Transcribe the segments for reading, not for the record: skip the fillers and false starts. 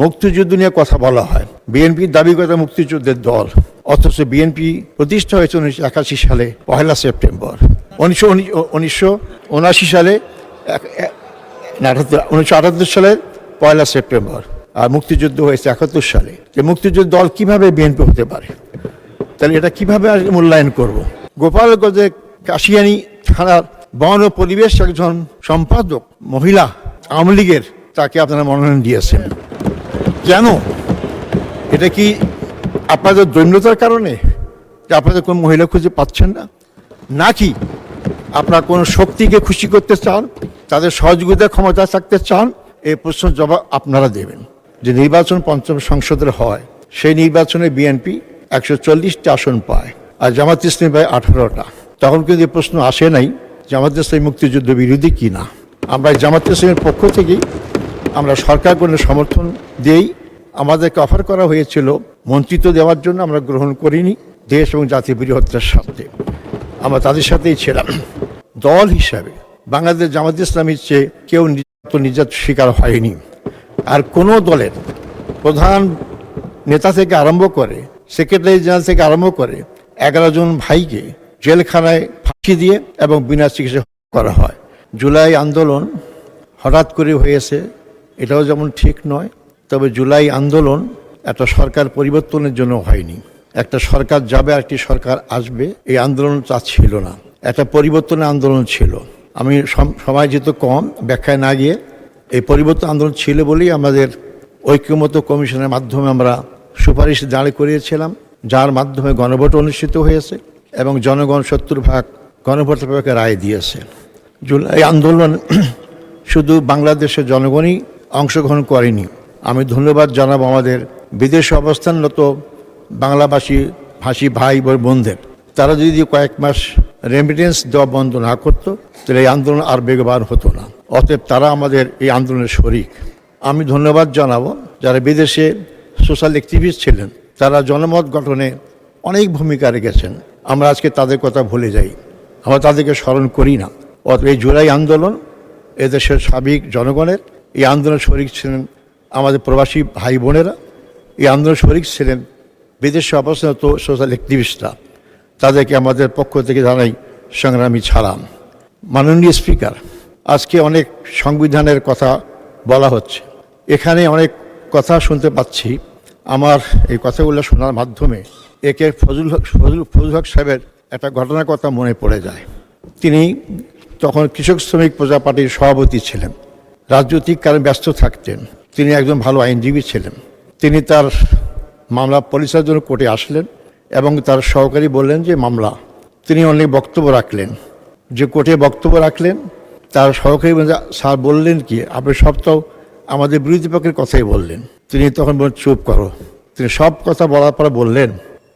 মুক্তিযুদ্ধ নিয়ে কথা বলা হয়। বিএনপি দাবি করে মুক্তিযুদ্ধের দল, অথচ বিএনপি প্রতিষ্ঠা হয়েছে 1981 সালে 1 সেপ্টেম্বর। 1979 সালে 1978 সালের 1 সেপ্টেম্বর, আর মুক্তিযুদ্ধ হয়েছে 71 সালে। যে মুক্তিযুদ্ধ দল কিভাবে বিএনপি হতে পারে? তাহলে এটা কিভাবে মূল্যায়ন করব? গোপালগঞ্জের কাশিয়ানী থানার বন ও পরিবেশ একজন সম্পাদক মহিলা আওয়ামী লীগের, তাকে আপনারা মনোনয়ন দিয়েছেন কেন? এটা কি আপনাদের দৈন্যতার কারণে, যে আপনাদের কোনো মহিলা খুঁজে পাচ্ছেন না, নাকি আপনারা কোনো শক্তিকে খুশি করতে চান, তাদের সহযোগিতার ক্ষমতা থাকতে চান? এই প্রশ্নের জবাব আপনারা দেবেন। যে নির্বাচন পঞ্চম সংসদের হয়, সেই নির্বাচনে বিএনপি 140টা আসন পায় আর জামাত ইসলামী পায় 18টা। তখন কিন্তু এই প্রশ্ন আসে নাই জামাত ইসলামী মুক্তিযুদ্ধ বিরোধী কিনা। আমরা জামাত ইসলামের পক্ষ থেকেই আমরা সরকার কোনো সমর্থন দিই। আমাদেরকে অফার করা হয়েছিল মন্ত্রিত্ব দেওয়ার জন্য, আমরা গ্রহণ করিনি। দেশ এবং জাতীয় বৃহত্তর স্বার্থে আমরা তাদের সাথেই ছিলাম। দল হিসাবে বাংলাদেশ জামাত ইসলামীর চেয়ে কেউ নির্যাতন শিকার হয়নি। আর কোনো দলের প্রধান নেতা থেকে আরম্ভ করে, সেক্রেটারি জেনারেল থেকে আরম্ভ করে 11 জন ভাইকে জেলখানায় ফাঁসি দিয়ে এবং বিনা চিকিৎসা করা হয়। জুলাই আন্দোলন হঠাৎ করে হয়েছে, এটাও যেমন ঠিক নয়। তবে জুলাই আন্দোলন একটা সরকার পরিবর্তনের জন্য হয়নি। একটা সরকার যাবে আর একটি সরকার আসবে, এই আন্দোলন তা ছিল না, একটা পরিবর্তনের আন্দোলন ছিল। আমি সময় যেহেতু কম, ব্যাখ্যায় না গিয়ে, এই পরিবর্তন আন্দোলন ছিল বলেই আমাদের ঐক্যমত্য কমিশনের মাধ্যমে আমরা সুপারিশ দাঁড় করিয়েছিলাম, যার মাধ্যমে গণভোট অনুষ্ঠিত হয়েছে এবং জনগণ 70% গণভোটের রায় দিয়েছে। জুলাই আন্দোলন শুধু বাংলাদেশের জনগণই অংশগ্রহণ করেনি। আমি ধন্যবাদ জানাবো আমাদের বিদেশে অবস্থানরত ভাষী ভাই বোনদের। তারা যদি কয়েক মাস রেমিটেন্স দেওয়া বন্ধ না করতো, তাহলে এই আন্দোলন আর বেগবান হতো না। অতএব তারা আমাদের এই আন্দোলনের শরিক। আমি ধন্যবাদ জানাবো যারা বিদেশে সোশ্যাল অ্যাক্টিভিস্ট ছিলেন, তারা জনমত গঠনে অনেক ভূমিকা রেখেছেন। আমরা আজকে তাদের কথা ভুলে যাই, আমরা তাদেরকে স্মরণ করি না। অতএব এই জুলাই আন্দোলন এদেশের সাবেক জনগণের, এই আন্দোলনের শরিক ছিলেন আমাদের প্রবাসী ভাই বোনেরা, এই আন্দোলনের শরিক ছিলেন বিদেশে অবস্থানত সোশ্যাল অ্যাক্টিভিস্টরা। তাদেরকে আমাদের পক্ষ থেকে জানাই সংগ্রামী সালাম। মাননীয় স্পিকার, আজকে অনেক সংবিধানের কথা বলা হচ্ছে, এখানে অনেক কথা শুনতে পাচ্ছি। আমার এই কথাগুলো শোনার মাধ্যমে একে ফজলুল হক সাহেবের একটা ঘটনার কথা মনে পড়ে যায়। তিনি তখন কৃষক শ্রমিক প্রজা পার্টির সভাপতি ছিলেন, রাজনৈতিক কারণে ব্যস্ত থাকতেন। তিনি একজন ভালো আইনজীবী ছিলেন। তিনি তার মামলা পরিচালনার জন্য কোর্টে আসলেন এবং তার সহকারী বললেন যে মামলা। তিনি অনেক বক্তব্য রাখলেন, যে কোর্টে বক্তব্য রাখলেন। তার সহকারী স্যার বললেন কি, আপনি সব তো আমাদের বিরোধী পক্ষের কথাই বললেন। তিনি তখন বললেন চুপ করো। তিনি সব কথা বলার পরে বললেন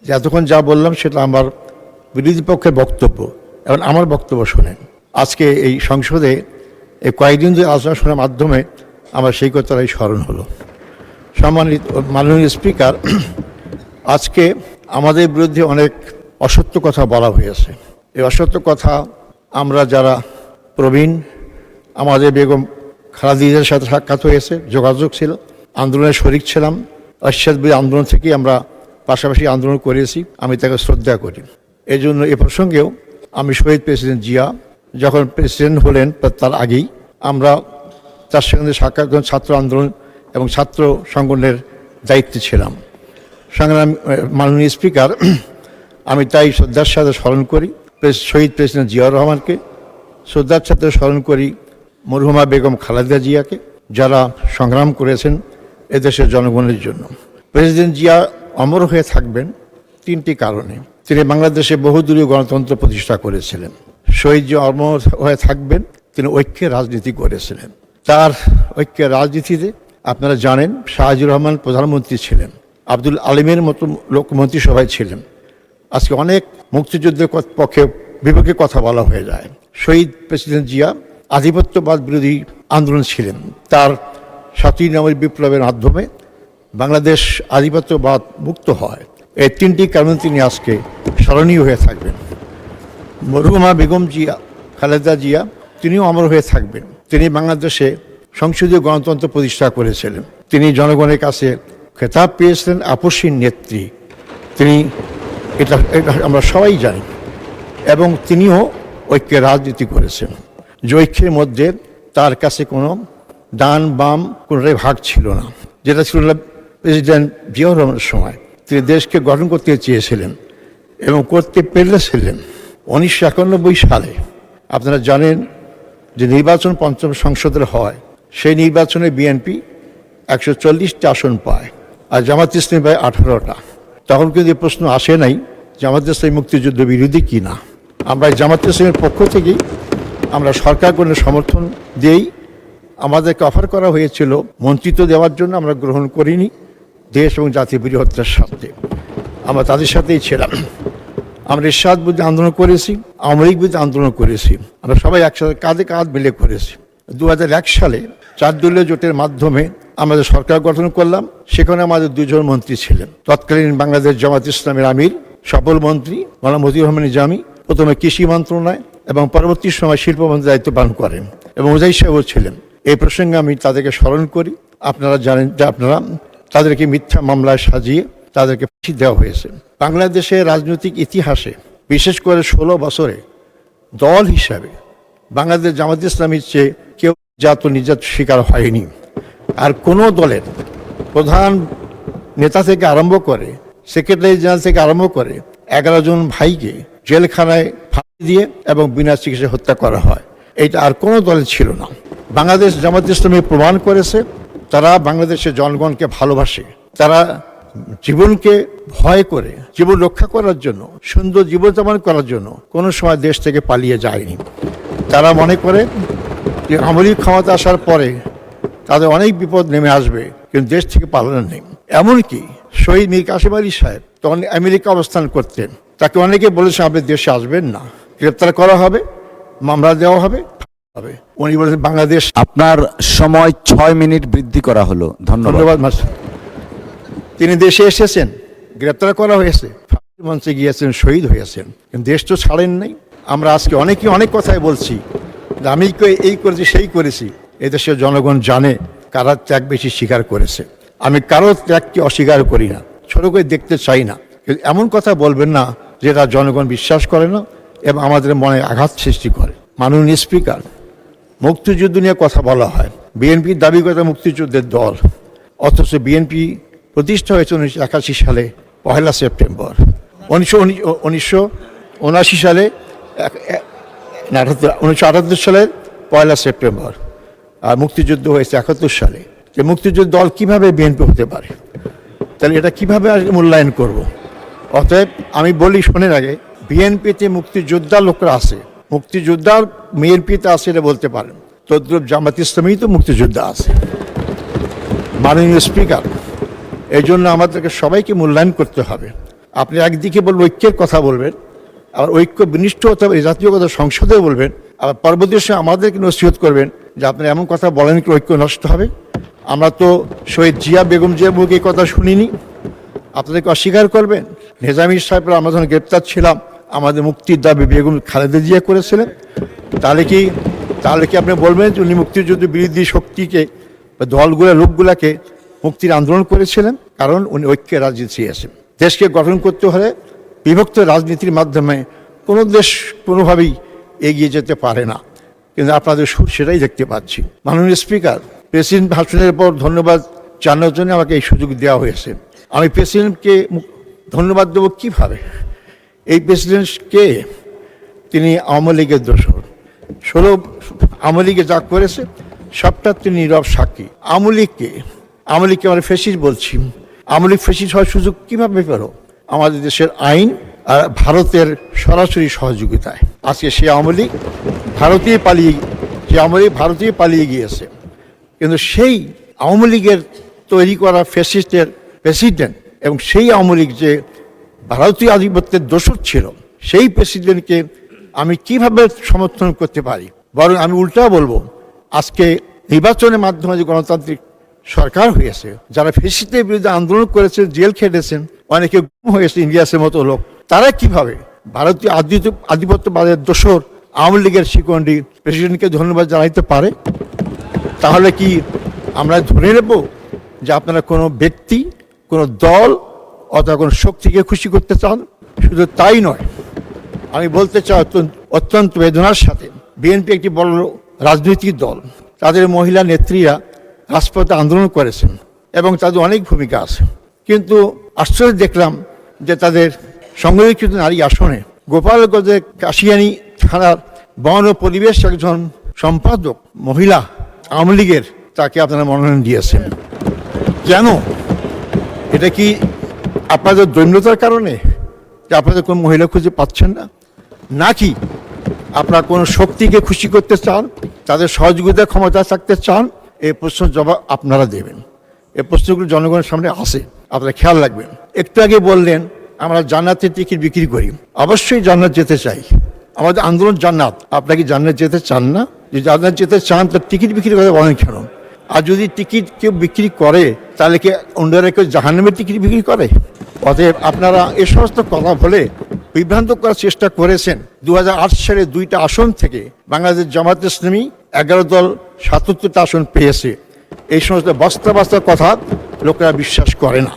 যে এতক্ষণ যা বললাম সেটা আমার বিরোধী পক্ষের বক্তব্য, এবং আমার বক্তব্য শোনেন। আজকে এই সংসদে এই কয়েকদিন ধরে আলোচনা শোনার মাধ্যমে আমার সেই কথাটাই স্মরণ হলো। সম্মানিত মাননীয় স্পিকার, আজকে আমাদের বিরুদ্ধে অনেক অসত্য কথা বলা হয়েছে। এই অসত্য কথা আমরা যারা প্রবীণ, আমাদের বেগম খালেদার সাথে সাক্ষাৎ হয়েছে, যোগাযোগ ছিল, আন্দোলনের শরিক ছিলাম। অশ্বাদ আন্দোলন থেকেই আমরা পাশাপাশি আন্দোলন করেছি, আমি তাকে শ্রদ্ধা করি। এই জন্য এ প্রসঙ্গেও আমি শহীদ প্রেসিডেন্ট জিয়া যখন প্রেসিডেন্ট হলেন তার আগেই আমরা তার সঙ্গে সাক্ষাৎ ছাত্র আন্দোলন এবং ছাত্র সংগঠনের দায়িত্বে ছিলাম। সংগ্রাম মাননীয় স্পিকার, আমি তাই শ্রদ্ধার সাথে স্মরণ করি শহীদ প্রেসিডেন্ট জিয়াউর রহমানকে, শ্রদ্ধার সাথে স্মরণ করি মরহুমা বেগম খালেদা জিয়াকে, যারা সংগ্রাম করেছেন এদেশের জনগণের জন্য। প্রেসিডেন্ট জিয়া অমর হয়ে থাকবেন 3টি কারণে। তিনি বাংলাদেশে বহুদলীয় গণতন্ত্র প্রতিষ্ঠা করেছিলেন। শহীদ জিয়া অমর হয়ে থাকবেন, তিনি ঐক্যের রাজনীতি করেছিলেন। তার ঐক্যের রাজনীতিতে আপনারা জানেন শাহজিউর রহমান প্রধানমন্ত্রী ছিলেন, আব্দুল আলিমের মতো লোক মন্ত্রিসভায় ছিলেন। আজকে অনেক মুক্তিযুদ্ধের পক্ষে বিপক্ষে কথা বলা হয়ে যায়। শহীদ প্রেসিডেন্ট জিয়া আধিপত্যবাদ বিরোধী আন্দোলন ছিলেন। তার 7ই নভেম্বর বিপ্লবের মাধ্যমে বাংলাদেশ আধিপত্যবাদ মুক্ত হয়। এই 3টি কারণে তিনি আজকে স্মরণীয় হয়ে থাকবেন। মরহুমা বেগম জিয়া খালেদা জিয়া, তিনিও অমর হয়ে থাকবেন। তিনি বাংলাদেশে সংসদীয় গণতন্ত্র প্রতিষ্ঠা করেছিলেন। তিনি জনগণের কাছে খেতাব পেয়েছিলেন আপসীর নেত্রী। তিনি এটা আমরা সবাই জানি। এবং তিনিও ঐক্যের রাজনীতি করেছেন, যে ঐক্যের মধ্যে তার কাছে কোনো ডান বাম কোনোটাই ভাগ ছিল না, যেটা ছিল না প্রেসিডেন্ট জিয়াউর রহমানের সময়। তিনি দেশকে গঠন করতে চেয়েছিলেন এবং করতে পেরেছিলেন। 1991 সালে আপনারা জানেন যে নির্বাচন পঞ্চম সংসদের হয়, সেই নির্বাচনে বিএনপি 140টা আসন পায় আর জামাত ইসলামী পায় 18টা। তখন কিন্তু এই প্রশ্ন আসে নাই জামাত ইসলামী মুক্তিযুদ্ধ বিরোধী কি না। আমরা জামাত ইসলামের পক্ষ থেকেই আমরা সরকার গঠনের সমর্থন দিই। আমাদেরকে অফার করা হয়েছিল মন্ত্রিত্ব দেওয়ার জন্য, আমরা গ্রহণ করিনি। দেশ এবং জাতীয় বৃহত্তর স্বার্থে আমরা তাদের সাথেই ছিলাম। আমরা এরশাদ বিরুদ্ধে আন্দোলন করেছি, আওয়ামী লীগ বিরুদ্ধে আন্দোলন করেছি, আমরা সবাই একসাথে কাঁধে কাঁধ মিলে করেছি। 2001 সালে 4 দলীয় জোটের মাধ্যমে আমাদের সরকার গঠন করলাম। সেখানে আমাদের 2 জন মন্ত্রী ছিলেন। তৎকালীন বাংলাদেশ জামাত ইসলামের আমির সফল মন্ত্রী মাওলানা মতিউর রহমান নিজামী প্রথমে কৃষি মন্ত্রণালয় এবং পরবর্তী সময় শিল্প মন্ত্রীর দায়িত্ব পালন করেন এবং মুজাহিদ সাহেবও ছিলেন। এই প্রসঙ্গে আমি তাদেরকে স্মরণ করি। আপনারা জানেন যে আপনারা তাদেরকে মিথ্যা মামলায় সাজিয়ে তাদেরকে ফাঁসি দেওয়া হয়েছে। বাংলাদেশের রাজনৈতিক ইতিহাসে বিশেষ করে 16 বছরে দল হিসাবে বাংলাদেশ জামাত ইসলামীর চেয়ে কেউ নির্যাতন শিকার হয়নি। আর কোনো দলের প্রধান নেতা থেকে আরম্ভ করে সেক্রেটারি জেনারেল থেকে আরম্ভ করে 11 জন ভাইকে জেলখানায় ফাঁসি দিয়ে এবং বিনা চিকিৎসায় হত্যা করা হয়। এটা আর কোনো দলে ছিল না। বাংলাদেশ জামাত ইসলামী প্রমাণ করেছে তারা বাংলাদেশের জনগণকে ভালোবাসে। তারা জীবনকে ভয় করে জীবন রক্ষা করার জন্য, সুন্দর জীবনযাপন করার জন্য কোনো সময় দেশ থেকে পালিয়ে যায়নি। তারা মনে করে যে আওয়ামী লীগ ক্ষমতা আসার পরে তাদের অনেক বিপদ নেমে আসবে, কিন্তু দেশ থেকে পালানোর নেই। এমনকি শহীদ মীর কাসেম আলী সাহেব তখন আমেরিকা অবস্থান করতেন। তাকে অনেকে বলেছে আপনি দেশে আসবেন না, গ্রেপ্তার করা হবে, মামলা দেওয়া হবে। উনি বলেছেন বাংলাদেশ। আপনার সময় 6 মিনিট বৃদ্ধি করা হলো। ধন্যবাদ। তিনি দেশে এসেছেন, গ্রেপ্তার করা হয়েছে, মঞ্চে গিয়েছেন, শহীদ হয়েছেন, কিন্তু দেশ তো ছাড়েন নাই। আমরা আজকে অনেকেই অনেক কথাই বলছি, আমি এই করেছি সেই করেছি। এদেশের জনগণ জানে কারা ত্যাগ বেশি স্বীকার করেছে। আমি কারো ত্যাগকে অস্বীকার করি না, ছোট করে দেখতে চাই না, কিন্তু এমন কথা বলবেন না যেটা জনগণ বিশ্বাস করে না এবং আমাদের মনে আঘাত সৃষ্টি করে। মাননীয় স্পিকার, মুক্তিযুদ্ধ নিয়ে কথা বলা হয়, বিএনপির দাবি করে মুক্তিযুদ্ধের দল, অথচ বিএনপি প্রতিষ্ঠা হয়েছে 1981 সালে 1 সেপ্টেম্বর। 1979 সালে 1978 সালের 1 সেপ্টেম্বর, আর মুক্তিযুদ্ধ হয়েছে 71 সালে। যে মুক্তিযুদ্ধ দল কিভাবে বিএনপি হতে পারে? তাহলে এটা কিভাবে মূল্যায়ন করব? অতএব আমি বলি, শোনেন আগে, বিএনপিতে মুক্তিযোদ্ধা লোকরা আছে, মুক্তিযোদ্ধার বিএনপিতে আছে এটা বলতে পারেন, তদ্রুপ জামাত ইসলামী তো মুক্তিযোদ্ধা আছে। মাননীয় স্পিকার, এই জন্য আমাদেরকে সবাইকে মূল্যায়ন করতে হবে। আপনি একদিকে বলবেন ঐক্যের কথা বলবেন, আবার ঐক্য বিনিষ্ঠ হতে হবে জাতীয় কথা সংসদে বলবেন, আবার পরবর্তী সময় আমাদেরকে নসিহত করবেন যে আপনি এমন কথা বলেন কি ঐক্য নষ্ট হবে। আমরা তো শহীদ জিয়া বেগম জিয়ার মুখে এই কথা শুনিনি, আপনাদেরকে অস্বীকার করবেন? নিজামী সাহেবরা আমরা যখন গ্রেপ্তার ছিলাম আমাদের মুক্তির দাবি বেগম খালেদা জিয়া করেছিলেন। তাহলে কি আপনি বলবেন যে উনি মুক্তিযুদ্ধ বিরোধী শক্তিকে বা দলগুলো লোকগুলাকে মুক্তির আন্দোলন করেছিলেন? কারণ উনি ঐক্যের রাজনীতি চেয়েছেন। দেশকে গঠন করতে হলে বিভক্ত রাজনীতির মাধ্যমে কোনো দেশ কোনোভাবেই এগিয়ে যেতে পারে না, কিন্তু আপনাদের সুর সেটাই দেখতে পাচ্ছি। মাননীয় স্পিকার, প্রেসিডেন্ট ভাষণের পর ধন্যবাদ জানানোর জন্য আমাকে এই সুযোগ দেওয়া হয়েছে। আমি প্রেসিডেন্টকে ধন্যবাদ দেবো কিভাবে? এই প্রেসিডেন্টকে, তিনি আওয়ামী লীগের দোসর, 16 আওয়ামী লীগে যা করেছে সবটা তিনি নীরব সাক্ষী। আওয়ামী লীগকে আমরা ফ্যাসিস্ট বলছি, আওয়ামী লীগ ফ্যাসিস্ট হওয়ার সুযোগ কীভাবে পেল? আমাদের দেশের আইন আর ভারতের সরাসরি সহযোগিতায়। আজকে সে আওয়ামী লীগ ভারতীয় পালিয়ে গিয়েছে, কিন্তু সেই আওয়ামী লীগের তৈরি করা ফ্যাসিস্টের প্রেসিডেন্ট এবং সেই আওয়ামী লীগ যে ভারতীয় আধিপত্যের দোসর ছিল, সেই প্রেসিডেন্টকে আমি কিভাবে সমর্থন করতে পারি? বরং আমি উল্টা বলবো, আজকে নির্বাচনের মাধ্যমে যে গণতান্ত্রিক সরকার হয়েছে, যারা ফ্যাসিস্টের বিরুদ্ধে আন্দোলন করেছেন, জেল খেটেছেন, অনেকে গুম হয়েছে, ইলিয়াসের মতো লোক, তারা কিভাবে ভারতীয় আধিপত্যবাদের দোসর আওয়ামী লীগের শিকন্ডি প্রেসিডেন্টকে ধন্যবাদ জানাইতে পারে? তাহলে কি আমরা ধরে নেব যে আপনারা কোনো ব্যক্তি, কোনো দল অথবা কোনো শক্তিকে খুশি করতে চান? শুধু তাই নয়, আমি বলতে চাই অত্যন্ত বেদনার সাথে, বিএনপি একটি বড় রাজনৈতিক দল, তাদের মহিলা নেত্রীরা রাজপথে আন্দোলন করেছেন এবং তাদের অনেক ভূমিকা আছে, কিন্তু আশ্চর্য দেখলাম যে তাদের সংরক্ষিত নারী আসনে গোপালগঞ্জের কাশিয়ানী থানার বন ও পরিবেশ একজন সম্পাদক মহিলা আওয়ামী লীগের, তাকে আপনারা মনোনয়ন দিয়েছেন কেন? এটা কি আপনাদের দৈন্যতার কারণে যে আপনাদের কোনো মহিলা খুঁজে পাচ্ছেন না, নাকি আপনারা কোনো শক্তিকে খুশি করতে চান, তাদের সহযোগিতা ক্ষমতা থাকতে চান? এই প্রশ্নের জবাব আপনারা দেবেন। এই প্রশ্নগুলো জনগণের সামনে আসে, আপনারা খেয়াল রাখবেন। একটু আগে বললেন আমরা জান্নাতের টিকিট বিক্রি করি। অবশ্যই জান্নাত যেতে চাই, আমাদের আন্দোলন জান্নাত। আপনারা কি জান্নাত যেতে চান না? যদি জান্নাত যেতে চান তার টিকিট বিক্রি করে বলেন কেন? আর যদি টিকিট কেউ বিক্রি করে তাহলে কি অন্যরা কেউ জাহান্নামের টিকিট বিক্রি করে? অতএব আপনারা এ সমস্ত কথা বলে বিভ্রান্ত করার চেষ্টা করেছেন। 2008 সালে 2টা আসন থেকে বাংলাদেশ জামাত ইসলামী 11 দল 77টা আসন পেয়েছে। এই সমস্ত বস্তা বস্তা কথা লোকেরা বিশ্বাস করে না।